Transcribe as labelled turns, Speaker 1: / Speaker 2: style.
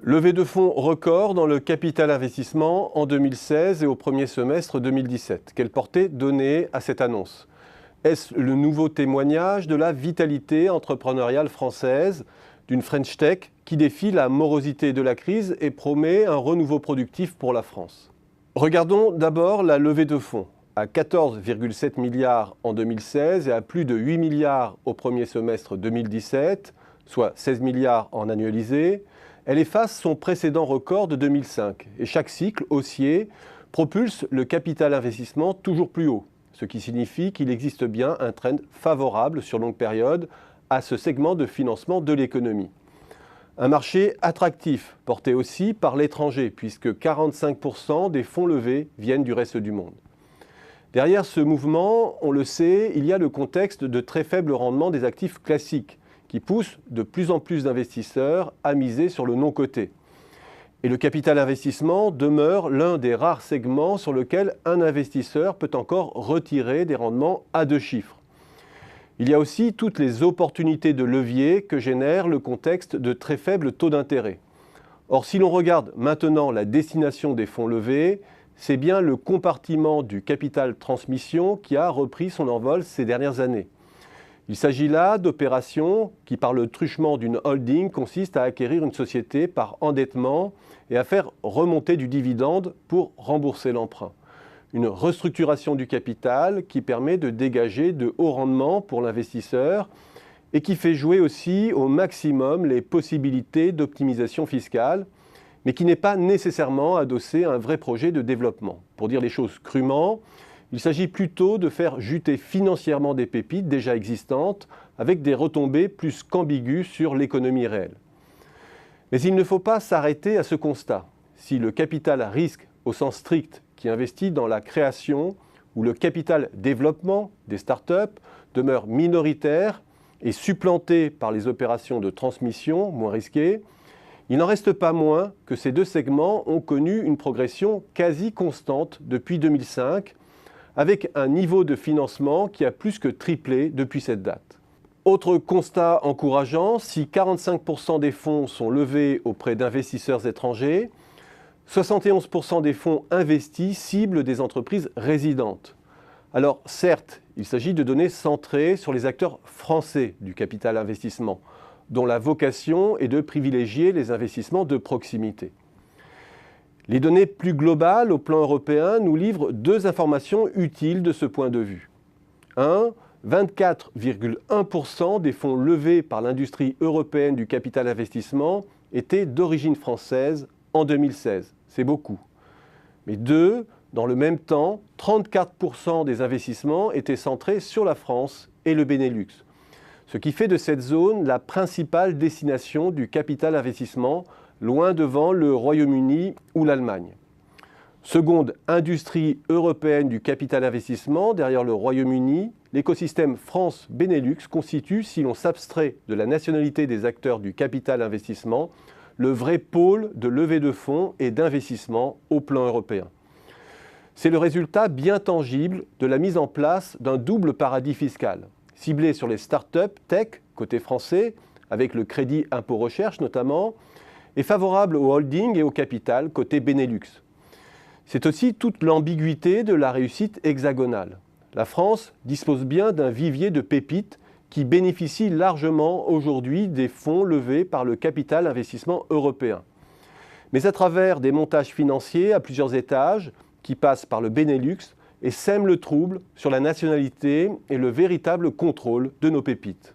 Speaker 1: Levée de fonds record dans le capital investissement en 2016 et au premier semestre 2017. Quelle portée donner à cette annonce? Est-ce le nouveau témoignage de la vitalité entrepreneuriale française, d'une French Tech qui défie la morosité de la crise et promet un renouveau productif pour la France? Regardons d'abord la levée de fonds. À 14,7 milliards en 2016 et à plus de 8 milliards au premier semestre 2017, soit 16 milliards en annualisé, elle efface son précédent record de 2005 et chaque cycle haussier propulse le capital investissement toujours plus haut, ce qui signifie qu'il existe bien un trend favorable sur longue période à ce segment de financement de l'économie. Un marché attractif, porté aussi par l'étranger, puisque 45% des fonds levés viennent du reste du monde. Derrière ce mouvement, on le sait, il y a le contexte de très faible rendement des actifs classiques, qui pousse de plus en plus d'investisseurs à miser sur le non-coté. Et le capital investissement demeure l'un des rares segments sur lequel un investisseur peut encore retirer des rendements à 2 chiffres. Il y a aussi toutes les opportunités de levier que génère le contexte de très faibles taux d'intérêt. Or, si l'on regarde maintenant la destination des fonds levés, c'est bien le compartiment du capital transmission qui a repris son envol ces dernières années. Il s'agit là d'opérations qui, par le truchement d'une holding, consistent à acquérir une société par endettement et à faire remonter du dividende pour rembourser l'emprunt. Une restructuration du capital qui permet de dégager de hauts rendements pour l'investisseur et qui fait jouer aussi au maximum les possibilités d'optimisation fiscale, mais qui n'est pas nécessairement adossé à un vrai projet de développement. Pour dire les choses crûment, il s'agit plutôt de faire juter financièrement des pépites déjà existantes avec des retombées plus qu'ambiguës sur l'économie réelle. Mais il ne faut pas s'arrêter à ce constat. Si le capital risque au sens strict qui investit dans la création ou le capital développement des startups demeure minoritaire et supplanté par les opérations de transmission moins risquées, il n'en reste pas moins que ces 2 segments ont connu une progression quasi constante depuis 2005, avec un niveau de financement qui a plus que triplé depuis cette date. Autre constat encourageant, si 45% des fonds sont levés auprès d'investisseurs étrangers, 71% des fonds investis ciblent des entreprises résidentes. Alors certes, il s'agit de données centrées sur les acteurs français du capital investissement, dont la vocation est de privilégier les investissements de proximité. Les données plus globales au plan européen nous livrent 2 informations utiles de ce point de vue. 1. 24,1% des fonds levés par l'industrie européenne du capital investissement étaient d'origine française en 2016. C'est beaucoup. Mais 2. Dans le même temps, 34% des investissements étaient centrés sur la France et le Benelux, ce qui fait de cette zone la principale destination du capital investissement, loin devant le Royaume-Uni ou l'Allemagne. Seconde industrie européenne du capital investissement, derrière le Royaume-Uni, l'écosystème France-Benelux constitue, si l'on s'abstrait de la nationalité des acteurs du capital investissement, le vrai pôle de levée de fonds et d'investissement au plan européen. C'est le résultat bien tangible de la mise en place d'un double paradis fiscal, ciblé sur les startups tech, côté français, avec le crédit impôt recherche notamment, et favorable au holding et au capital côté Benelux. C'est aussi toute l'ambiguïté de la réussite hexagonale. La France dispose bien d'un vivier de pépites qui bénéficie largement aujourd'hui des fonds levés par le capital investissement européen. Mais à travers des montages financiers à plusieurs étages qui passent par le Benelux et sèment le trouble sur la nationalité et le véritable contrôle de nos pépites.